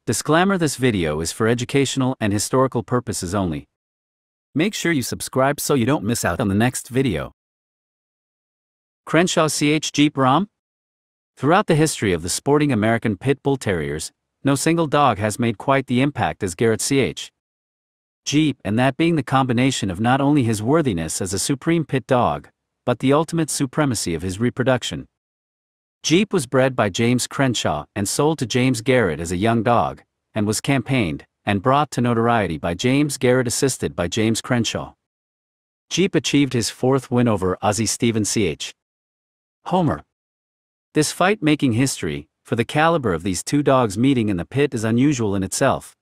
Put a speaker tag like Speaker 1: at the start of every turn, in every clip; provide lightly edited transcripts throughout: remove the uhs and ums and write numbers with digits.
Speaker 1: Disclaimer: this video is for educational and historical purposes only. Make sure you subscribe so you don't miss out on the next video. Crenshaw CH Jeep Rom? Throughout the history of the sporting American Pit Bull Terriers, no single dog has made quite the impact as Garrett CH Jeep, and that being the combination of not only his worthiness as a supreme pit dog, but the ultimate supremacy of his reproduction. Jeep was bred by James Crenshaw and sold to James Garrett as a young dog, and was campaigned and brought to notoriety by James Garrett, assisted by James Crenshaw. Jeep achieved his fourth win over Aussie Stephen CH Homer. This fight making history, for the caliber of these two dogs meeting in the pit, is unusual in itself.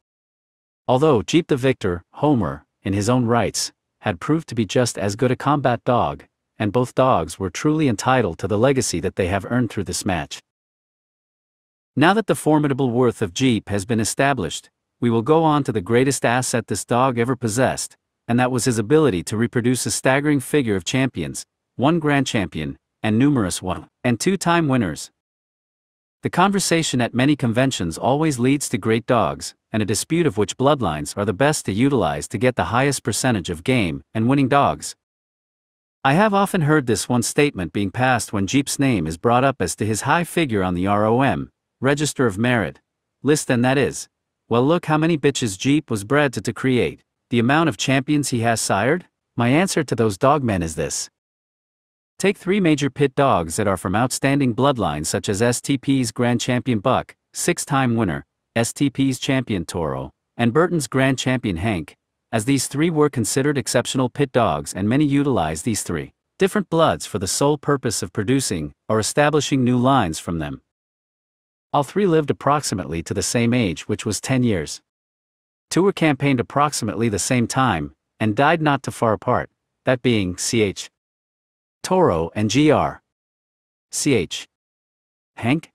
Speaker 1: Although Jeep the victor, Homer, in his own rights, had proved to be just as good a combat dog, and both dogs were truly entitled to the legacy that they have earned through this match. Now that the formidable worth of Jeep has been established, we will go on to the greatest asset this dog ever possessed, and that was his ability to reproduce a staggering figure of champions, one grand champion, and numerous one- and two-time winners. The conversation at many conventions always leads to great dogs, and a dispute of which bloodlines are the best to utilize to get the highest percentage of game and winning dogs. I have often heard this one statement being passed when Jeep's name is brought up as to his high figure on the ROM, Register of Merit, list, and that is, well, look how many bitches Jeep was bred to create, the amount of champions he has sired. My answer to those dogmen is this. Take three major pit dogs that are from outstanding bloodlines such as STP's Grand Champion Buck, six-time winner, STP's Champion Toro, and Burton's Grand Champion Hank, as these three were considered exceptional pit dogs, and many utilize these three different bloods for the sole purpose of producing or establishing new lines from them. All three lived approximately to the same age, which was 10 years. Two were campaigned approximately the same time, and died not too far apart, that being CH Toro and GR CH Hank.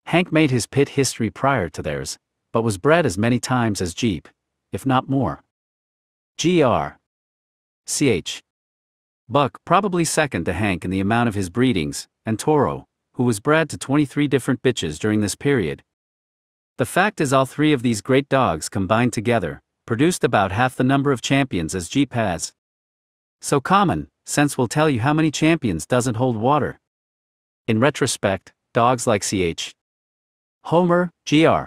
Speaker 1: Hank made his pit history prior to theirs, but was bred as many times as Jeep, if not more. GR CH Buck, probably second to Hank in the amount of his breedings, and Toro, who was bred to 23 different bitches during this period. The fact is, all three of these great dogs combined together produced about half the number of champions as Jeep has. So common sense will tell you how many champions doesn't hold water. In retrospect, dogs like CH Homer, GR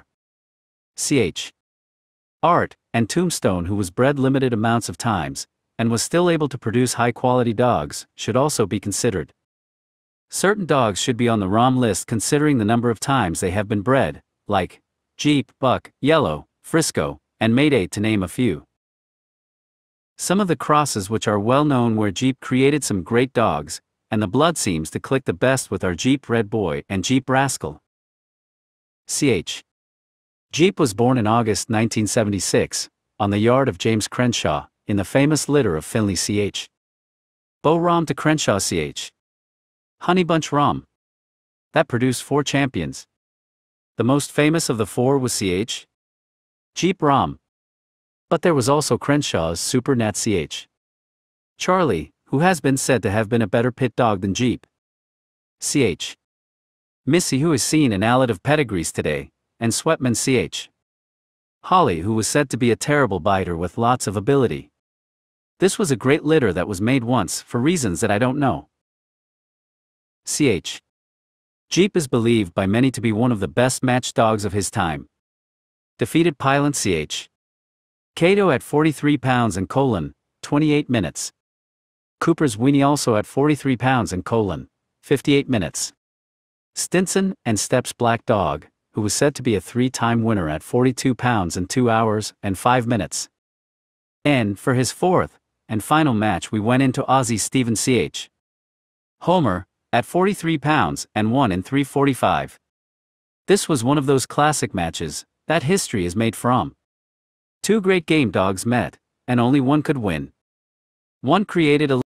Speaker 1: CH Art, and Tombstone, who was bred limited amounts of times, and was still able to produce high-quality dogs, should also be considered. Certain dogs should be on the ROM list considering the number of times they have been bred, like Jeep, Buck, Yellow, Frisco, and Mayday, to name a few. Some of the crosses which are well known where Jeep created some great dogs, and the blood seems to click the best with our Jeep Red Boy and Jeep Rascal. CH Jeep was born in August 1976, on the yard of James Crenshaw, in the famous litter of Finley CH Beau Rom to Crenshaw CH Honey Bunch Rom. That produced four champions. The most famous of the four was CH Jeep Rom. But there was also Crenshaw's Super Nat CH Charlie, who has been said to have been a better pit dog than Jeep. CH Missy, who is seen in a lot of pedigrees today, and Sweatman CH Holly, who was said to be a terrible biter with lots of ability. This was a great litter that was made once, for reasons that I don't know. CH Jeep is believed by many to be one of the best match dogs of his time. Defeated Pylon CH Cato at 43 pounds and 28 minutes. Cooper's Weenie also at 43 pounds and 58 minutes. Stinson and Steps Black Dog, who was said to be a three-time winner at 42 pounds and 2 hours and 5 minutes. And for his fourth and final match, we went into Aussie Stephen CH Homer, at 43 pounds and 1 in 3:45. This was one of those classic matches that history is made from. Two great game dogs met, and only one could win. One created a